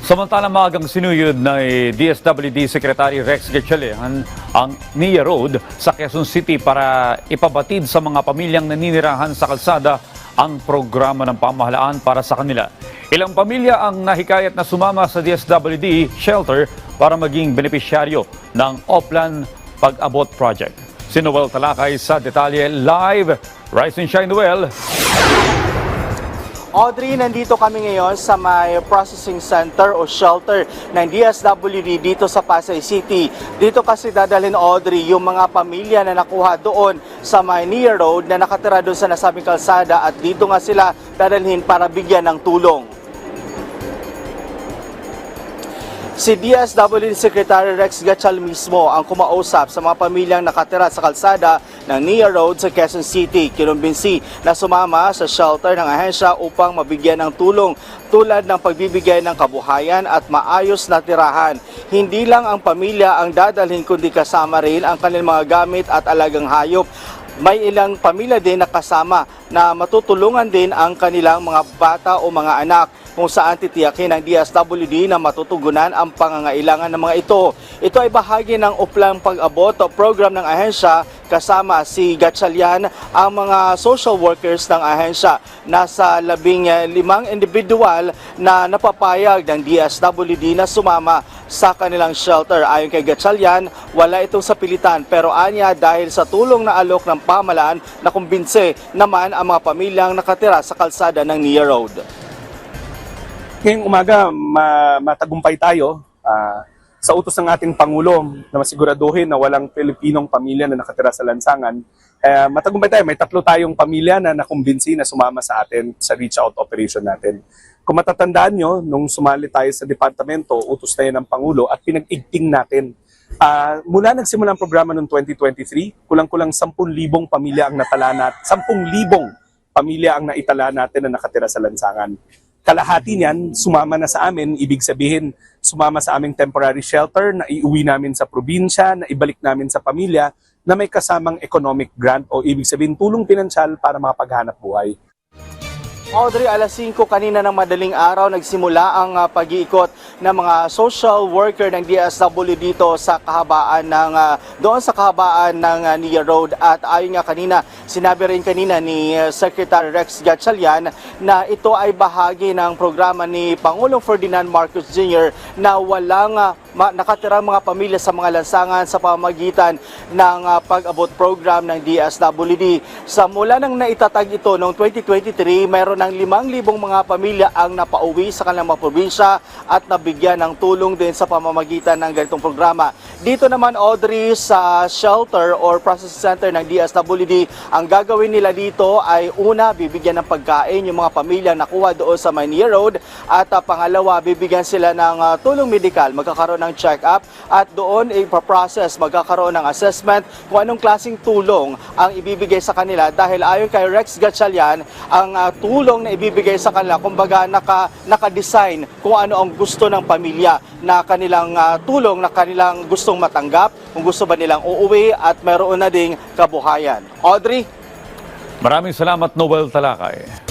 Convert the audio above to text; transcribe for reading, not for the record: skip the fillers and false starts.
Samantalang maagang sinuyod ng DSWD Secretary Rex Gatchalian ang NIA Road sa Quezon City para ipabatid sa mga pamilyang naninirahan sa kalsada ang programa ng pamahalaan para sa kanila. Ilang pamilya ang nahikayat na sumama sa DSWD shelter para maging benepisyaryo ng Oplan Pag-abot Project. Si Noel Talakay sa detalye live. Rise and shine, Noel. Audrey, nandito kami ngayon sa may processing center o shelter ng DSWD dito sa Pasay City. Dito kasi dadalhin, Audrey, yung mga pamilya na nakuha doon sa may NIA Road na nakatira doon sa nasabing kalsada at dito nga sila dadalhin para bigyan ng tulong. Si DSWD Secretary Rex Gatchalian mismo ang kumausap sa mga pamilyang nakatira sa kalsada ng NIA Road sa Quezon City. Kinumbinsi na sumama sa shelter ng ahensya upang mabigyan ng tulong tulad ng pagbibigay ng kabuhayan at maayos na tirahan. Hindi lang ang pamilya ang dadalhin kundi kasama rin ang kanilang mga gamit at alagang hayop. May ilang pamilya din na kasama na matutulungan din ang kanilang mga bata o mga anak kung saan titiyakin ng DSWD na matutugunan ang pangangailangan ng mga ito. Ito ay bahagi ng Oplan Pag-abot o program ng ahensya kasama si Gatchalian ang mga social workers ng ahensya. Nasa 15 individual na napapayag ng DSWD na sumama sa kanilang shelter. Ayon kay Gatchalian, wala itong sapilitan pero anya dahil sa tulong na alok ng pamahalaan na kumbinse naman ang mga pamilyang nakatira sa kalsada ng NIA Road. Ngayong umaga, matagumpay tayo sa utos ng ating Pangulo na masiguraduhin na walang Pilipinong pamilya na nakatira sa lansangan. Matagumpay tayo, may 3 tayong pamilya na nakumbinsi na sumama sa atin sa reach out operation natin. Kung matatandaan nyo, nung sumali tayo sa departamento, utos tayo ng Pangulo at pinag-igting natin. Mula nagsimula ang programa noong 2023, kulang-kulang 10,000 pamilya ang natala natin, 10,000 pamilya ang naitala natin na nakatira sa lansangan. Kalahati niyan, sumama na sa amin, ibig sabihin, sumama sa aming temporary shelter na iuwi namin sa probinsya, na ibalik namin sa pamilya, na may kasamang economic grant o ibig sabihin tulong pinansyal para makapaghanap buhay. Audrey, alas 5 kanina ng madaling araw nagsimula ang pag-iikot ng mga social worker ng DSWD dito sa kahabaan ng doon sa kahabaan ng NIA Road at ayon nga kanina, sinabi rin kanina ni Secretary Rex Gatchalian na ito ay bahagi ng programa ni Pangulong Ferdinand Marcos Jr. na walang nakatirang mga pamilya sa mga lansangan sa pamamagitan ng pag-abot program ng DSWD. Sa mula nang naitatag ito noong 2023, mayroon ng 5,000 mga pamilya ang napauwi sa kanilang mga probinsya at nabigyan ng tulong din sa pamamagitan ng ganitong programa. Dito naman, Audrey, sa shelter or processing center ng DSWD, ang gagawin nila dito ay una, bibigyan ng pagkain yung mga pamilya nakuha doon sa NIA Road at pangalawa, bibigyan sila ng tulong medikal, magkakaroon ng check-up at doon ipaprocess, magkakaroon ng assessment kung anong klaseng tulong ang ibibigay sa kanila dahil ayon kay Rex Gatchalian, ang tulong na ibibigay sa kanila, kumbaga naka-design kung ano ang gusto ng pamilya na kanilang tulong na kanilang gustong matanggap, kung gusto ba nilang uuwi at meron na ding kabuhayan. Audrey? Maraming salamat, Noel Talakay.